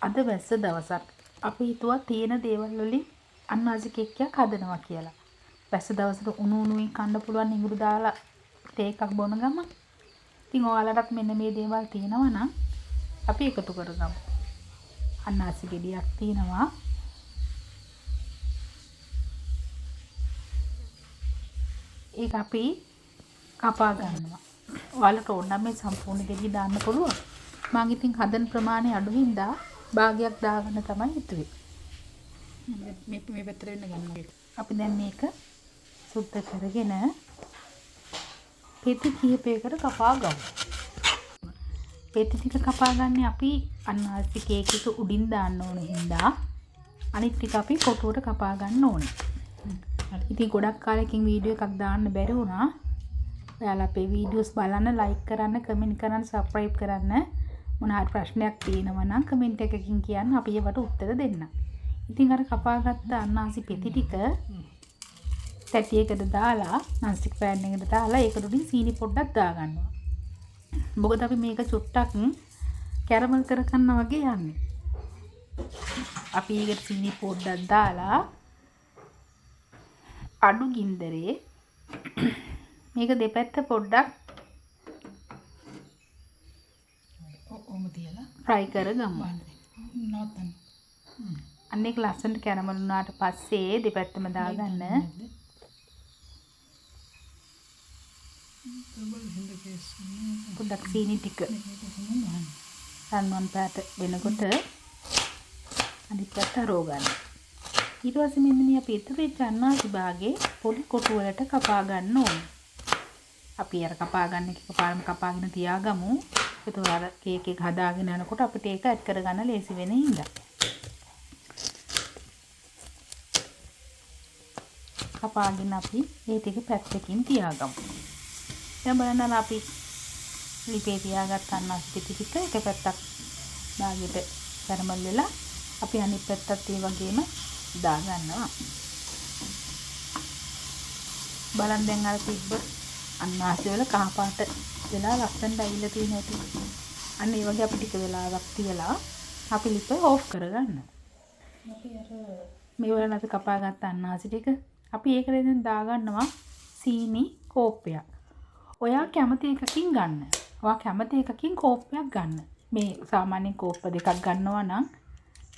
අද වැස්ස දවසක් අපි හිතුවා තියෙන දේවල් වලින් අන්නාසි කේක් එකක් හදනවා කියලා. වැස්ස දවසට උණු උණුවෙන් කන්න පුළුවන් ඉඟුරු දාලා තේ එකක් බොන ගමන්. ඉතින් ඔයාලටත් මෙන්න මේ දේවල් තියෙනවා නම් අපි එකතු කරගමු. අන්නාසි ගෙඩියක් තියෙනවා. ඒක අපි කපා ගන්නවා. ඔයාලට ඕන නම් මේ සම්පූර්ණ ගෙඩිය දාන්න පුළුවන්. මම ඉතින් හදන ප්‍රමාණය අඩු හින්දා භාගයක් දාගන්න තමයි හිතුවේ. මේ පැත්තට වෙන්න ගන්නවා. අපි දැන් මේක සුද්ධ කරගෙන පෙති කිහිපයකට කපා ගමු. පෙති ටික කපා ගන්න අපි අන්නාසි කේක් එක උඩින් දාන්න ඕන හින්දා අනිත් ටික අපි කොටුවට කපා ගන්න ඕනේ. ඉතින් ගොඩක් කාලෙකින් වීඩියෝ එකක් දාන්න බැරි වුණා. ඔයාලා අපේ වීඩියෝස් බලන්න, ලයික් කරන්න, කමෙන්ට් කරන්න, සබ්ස්ක්‍රයිබ් කරන්න. මොන හරි ප්‍රශ්නයක් තියෙනවා නම් කමෙන්ට් එකකින් කියන්න අපි ඒවට උත්තර දෙන්න. ඉතින් අර කපාගත්ත අන්නාසි පෙති ටික තැටියකට දාලා නන්ස්ටික් පෑන් එකකට දාලා ඒකට උඩින් සීනි පොඩ්ඩක් දාගන්නවා. මොකද අපි මේක චුට්ටක් කැරමල් කරගන්නවා වගේ යන්නේ. අපි ඒකට සීනි පොඩ්ඩක් දාලා අඩු ගින්දරේ මේක දෙපැත්ත පොඩ්ඩක් ෆ්‍රයි කරගමු. අන්න ඒක ලස්සනට කැරමල් වුණාට පස්සේ දෙපැත්තම දාගන්න. පොඩ්ඩක් සීනි ටික රන්වන් පාට වෙනකොට අනිත් පැත්ත රෝ ගන්න. ඊට පස්සේ මෙන්න මේ අපි ඉතුරු වෙච්ච අන්නාසි භාගේ පොඩි කොටු වලට කපා ගන්න ඕනේ. අපි අර කපා ගන්න එක පාරම කපාගෙන තියාගමු. ඒතකොට අර කේක් එක හදාගෙන යනකොට අපිට ඒක ඇඩ් කරගන්න ලේසි වෙන හින්දා. කපාගෙන අපි ඒ ටික පැත්තකින් තියාගමු. දැන් බලන්න අපි ලිපේ තියාගත්ත අන්නාසි ටික එක පැත්තක් දාගෙට කැරමල් වෙලා අපි අනිත් පැත්තත් ඒ වගේම දාගන්නවා. බලන්න දැන් අර තිබ්බ අන්නාසි වල කහ පාට වෙලා ලස්සනට ඇවිල්ලා තියෙන හැටි. අන්න ඒ වගේ අපි ටික වෙලාවක් තියලා අපි ලිප ඕෆ් කරගන්න. අපි අර මේ වල නැති කපාගත්ත අන්නාසි ටික අපි ඒකට දැන් දාගන්නවා සීනි කෝප්පයක්. ඔයා කැමති එකකින් ගන්න. ඔයා කැමති එකකින් කෝප්පයක් ගන්න. මේ සාමාන්‍ය කෝප්ප දෙකක් ගන්නවා නම්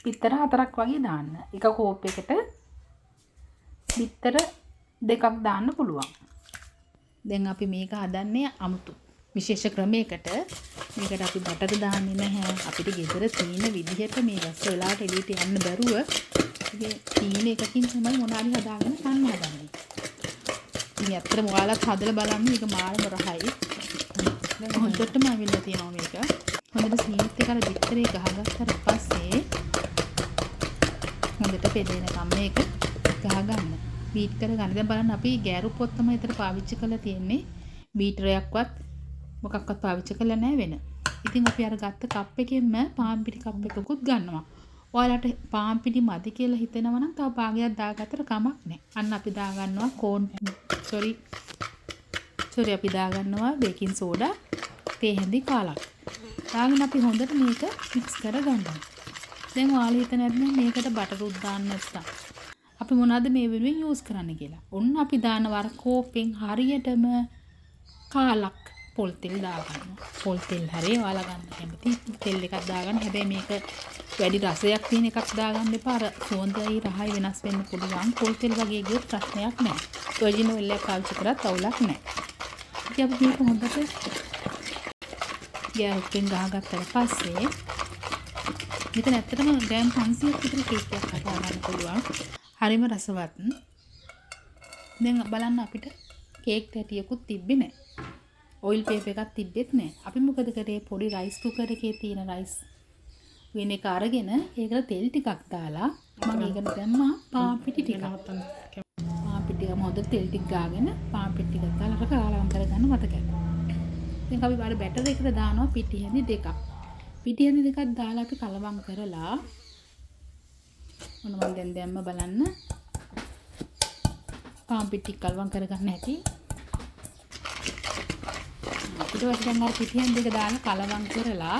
බිත්තර 4ක් වගේ දාන්න. එක කෝප්පයකට බිත්තර දෙකක් දාන්න පුළුවන්. දැන් අපි මේක හදන්නේ අමුතු විශේෂ ක්‍රමයකට. මේකට අපි බටර් දාන්නේ නැහැ. අපිට ගෙදර තියෙන විදිහට මේ වැස්ස වෙලාවට එළියට යන්න බැරුව මේ තියෙන එකකින් තමයි මොනාරි හදාගෙන කන්න හදන්නේ. ඉතින් අත්‍තරම ඔයාලත් හදලා බලන්න. මේක මාරම රහයි. දැන් හොඳටම අවිල්ලා තියෙනවා මේක. හොඳට සීනිත් එක අර බිත්තරේ ගහගත්තට පස්සේ හොඳට පෙදෙනකම් මේක ගහගන්න. බීට් කරගන්න. දැන් බලන්න අපි ගෑරු පොත් තමයි ඒතර පාවිච්චි කරලා තියෙන්නේ. බීටරයක්වත් මොකක්වත් පාවිච්චි කරලා නැහැ වෙන. ඉතින් අපි අර ගත්ත කප් එකෙන්ම පාන් පිටි කප් එකකුත් ගන්නවා. ඔයාලට පාන් පිටි මදි කියලා හිතෙනවා නම් තව භාගයක් දාගත්තට කමක් නැහැ. අන්න අපි දාගන්නවා අපි දාගන්නවා බේකින් සෝඩා තේ හැඳි කාලක්. දාගෙන අපි හොඳට මේක මික්ස් කරගන්නවා. දැන් ඔයාලා හිතන නැත්නම් මේකට බටරුත් දාන්න නැත්තම් අපි මොනවද මේ වෙනුවෙන් යූස් කරන්න කියලා. ඔන්න අපි දාන වර කෝපෙන් හරියටම කාලක් පොල් තෙල් දාගන්නවා. පොල් තෙල් හැරේ ඔයාලා ගන්න කැමති තෙල් එකක් දාගන්න. හැබැයි මේක වැඩි රසයක් තියෙන එකක් දාගන්න එපා. අර සුවඳයි රහයි වෙනස් වෙන්න පුළුවන්. පොල් තෙල් වගේ ගියොත් ප්‍රශ්නයක් නැහැ. ඔරිජිනල් ඔයිල් එක පාවිච්චි කරත් අවුලක් නැහැ. ඉතින් අපි මේක හොඳට ගෑරුප්පෙන් ගහගත්තට පස්සේ මෙතන ඇත්තටම ග්‍රෑම් 500ක් විතර කේක් එකක් හදා ගන්න පුළුවන්. හරිම රසවත්. දැන් බලන්න අපිට කේක් තැටියකුත් තිබ්බේ නැහැ. ඔයිල් පේපර් එකක් තිබ්බෙත් නැහැ. අපි මොකද කරේ? පොඩි රයිස් කුකර් එකේ තියෙන රයිස් වෙන එක අරගෙන ඒකට තෙල් ටිකක් දාලා මම ඒකට දැම්මා පාන් පිටි ටිකක්. පාන් පිටි ටිකම හොඳ තෙල් ටික ගාගෙන පාන් පිටි ටිකක් දාලා කාලවම් කරගන්න මතකයි. දැන් අපි බාර බැටර් එකට දානවා පිටි හැඳි දෙකක්. පිටි හැඳි දෙකක් දාලා අපි කලවම් කරලා මොනවද දැන් දැම්ම බලන්න. පාන් පිටි කලවම් කරගන්න හැටි. ඊට පස්සේ දැන් අර පිටි හැඳි දෙක දාලා කලවම් කරලා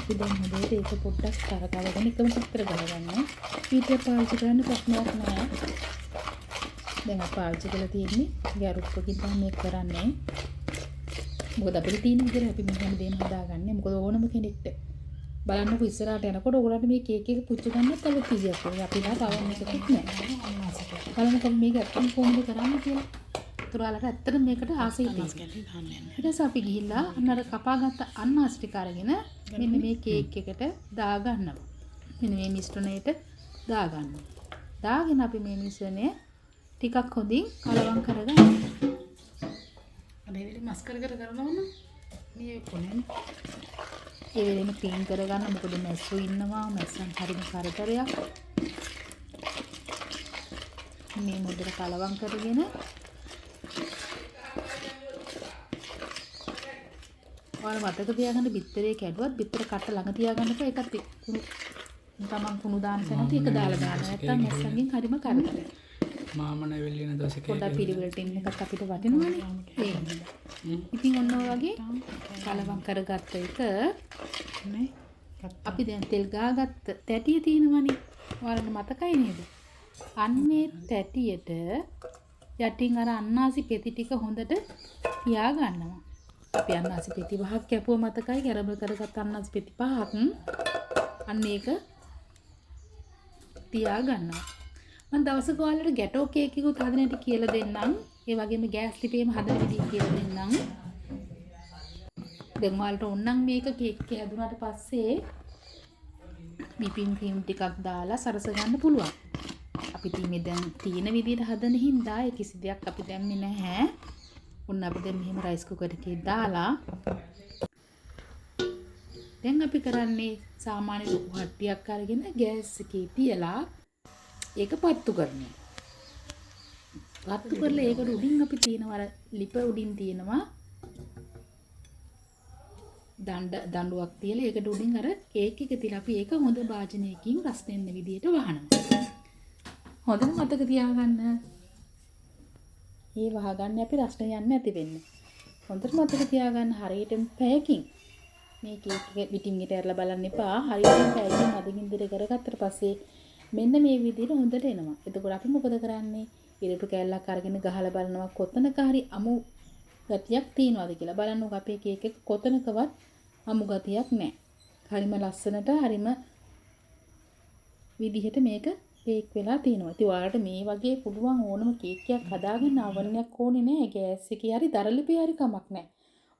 අපි දැන් හොඳට ඒක පොඩ්ඩක් කරකවගෙන එකම පැත්තට ගලවන්න. ඊට පාවිච්චි කරන්න ප්‍රශ්නයක් නෑ. දැන් අපි පාවිච්චි කරලා තියෙන්නේ ගැරුප්පකින් තමයි මේක කරන්නේ. මොකද අපිට තියෙන විදිහට අපි මේ හැම දෙයක්ම හදාගන්නේ. මොකද ඕනම කෙනෙක්ට බලන්නකො ඉස්සරහට යනකොට ඔයගොල්ලන්ට මේ කේක් එක පුච්ච ගන්නත් තවත් ඉසියක් වෙනවා. අපි ලා පවන් එකක් නෑ. බලන්නකො මේක ඇත්තටම කොහොමද කරන්නේ කියලා. තුරාලට ඇත්තටම මේකට ආසයි තියෙනවා. ඊට පස්සේ අපි ගිහිල්ලා අන්නර කපාගත්ත අන්නාස් ටික අරගෙන මෙන්න මේ කේක් එකට දාගන්නවා. මෙන්න මේ මිශ්‍රණයට දාගන්නවා. දාගෙන අපි මේ මිශ්‍රණය ටිකක් හොඳින් කලවම් කරගන්න. අනේ වෙලෙ මස් කර කරනවම මේ කොනේ ඒ වෙලෙම ක්ලීන් කරගන්න. මොකද මැස්සු ඉන්නවා. මැස්සන් හරිම කරදරයක්. මේ මොදර කලවම් කරගෙන ඔයාලා මතක තියාගන්න බිත්තරේ කැඩුවත් බිත්තර කට ළඟ තියාගන්නකෝ. ඒකත් කුණු තමන් කුණු දාන තැනට ඒක දාලා දාන්න. නැත්තම් මැස්සන්ගෙන් හරිම කරදරයක්. මාමන වෙල්ලින දවසේ පොඩ්ඩක් පිළිවෙලට ඉන්න එකක් අපිට වටිනවනේ. ඉතින් ඔන්න ඔය වගේ කලවම් කරගත්ත එක නේ අපි දැන් තෙල් ගාගත්ත තැටිය තියෙනවනේ. ඔයාලට මතකයි නේද? අන්නේ තැටියට යටින් අර අන්නාසි පෙති ටික හොඳට පියා ගන්නවා. අපි අන්නාසි පෙති පහක් කැපුව මතකයි. කැරබල් කරගත්ත අන්නාසි පෙති පහක් අන්න ඒක තියා ගන්නවා. මම දවසක ඔයාලට ගැටෝ කේක් එකකුත් හදන හැටි කියලා දෙන්නම්. ඒ වගේම ගෑස් ලිපේම හදන විදිහ කියලා දෙන්නම්. දැන් ඔයාලට ඕනනම් මේක කේක් එක හැදුනාට පස්සේ විපින් ක්‍රීම් ටිකක් දාලා සරස ගන්න පුළුවන්. අපි මේ දැන් තියෙන විදිහට හදන හින්දා ඒ කිසි දෙයක් අපි දැම්මේ නැහැ. ඔන්න අපි දැන් මෙහෙම රයිස් කුකර් එකේ දාලා දැන් අපි කරන්නේ සාමාන්‍ය ලොකු හට්ටියක් අරගෙන ගෑස් එකේ තියලා ඒක පත්තු කරනවා. පත්තු කරලා ඒකට උඩින් අපි තියනවා ලිප උඩින් තියනවා දඬුවක් තියලා ඒකට උඩින් අර කේක් එක තියලා අපි ඒක හොඳ භාජනයකින් රස් දෙන්න විදියට වහනවා. හොඳට මතක තියාගන්න. මේ වහගන්න අපි රස්න යන්නේ නැති වෙන්න. හොඳට මතක තියාගන්න හරියටම පැයකින් මේ කේක් එක පිටින් ඊට ඇරලා බලන්න එපා. හරියටම පැයකින් අදින්දිර කරගත්තට පස්සේ මෙන්න මේ විදිහට හොඳට එනවා. එතකොට අපි මොකද කරන්නේ? ඉරටු කෑල්ලක් අරගෙන ගහලා බලනවා කොතනක හරි අමු ගතියක් තියනවාද කියලා. බලන්නකො අපේ කේක් එක කොතනකවත් අමු ගතියක් නැහැ. හරිම ලස්සනට හරිම විදිහට මේක බේක් වෙලා තියෙනවා. ඉතින් ඔයාලට මේ වගේ පුළුවන් ඕනම කේක් එකක් හදාගන්න අවරණයක් ඕනේ නැහැ. ගෑස් එකේ හරි දරලිපේ හරි කමක් නැහැ.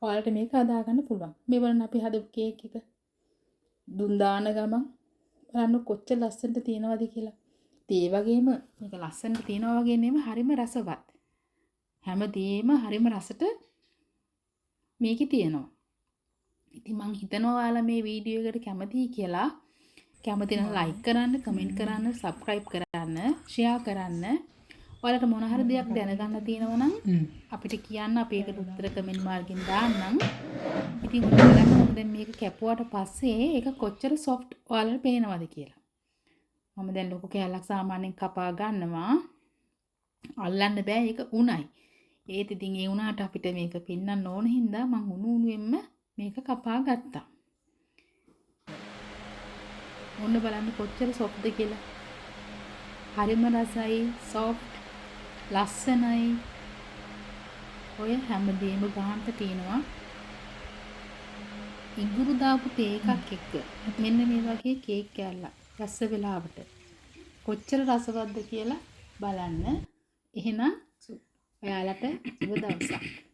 ඔයාලට මේක හදාගන්න පුළුවන්. මේ බලන්න අපි හදපු කේක් එක දුන් දාන ගමන් බලන්න කොච්චර ලස්සනට තියෙනවද කියලා. ඉතින් ඒ වගේම මේක ලස්සනට තියෙනවා වගේ නෙමෙයි හරිම රසවත්. හැමදේම හරිම රසට මේකේ තියෙනවා. ඉතින් මං හිතනවා ඔයාලා මේ වීඩියෝ එකට කැමතියි කියලා. කැමති නම් ලයික් කරන්න, කමෙන්ට් කරන්න, සබ්ස්ක්‍රයිබ් කරන්න, ෂෙයා කරන්න. ඔයාලට මොන හරි දෙයක් දැනගන්න තියෙනවා නම් අපිට කියන්න. අපි ඒකට උත්තර කමෙන්ට් මාර්ගෙන් දාන්නම්. ඉතින් ඔයාලා දැන් මේක කැපුවාට පස්සේ ඒක කොච්චර සොෆ්ට් ඔයාලට පේනවද කියලා. මම දැන් ලොකු කෑල්ලක් සාමාන්‍යයෙන් කපා ගන්නවා. අල්ලන්න බෑ ඒක උණයි. ඒත් ඉතින් ඒ උණාට අපිට මේක පින්නන්න ඕන හින්දා මම උණුවෙන්ම මේක කපා ගත්තා. ඔන්න බලන්න කොච්චර සොෆ්ට්ද කියලා. හරිම රසයි, සොෆ්ට්, ලස්සනයි. ඔය හැමදේම ගානට තියෙනවා. ඉඟුරු දාපු තේ එකක් එක්ක මෙන්න මේ වගේ කේක් කෑල්ලක් රස වෙලාවට කොච්චර රසවත්ද කියලා බලන්න. එහෙනම් ඔයාලට සුබ දවසක්.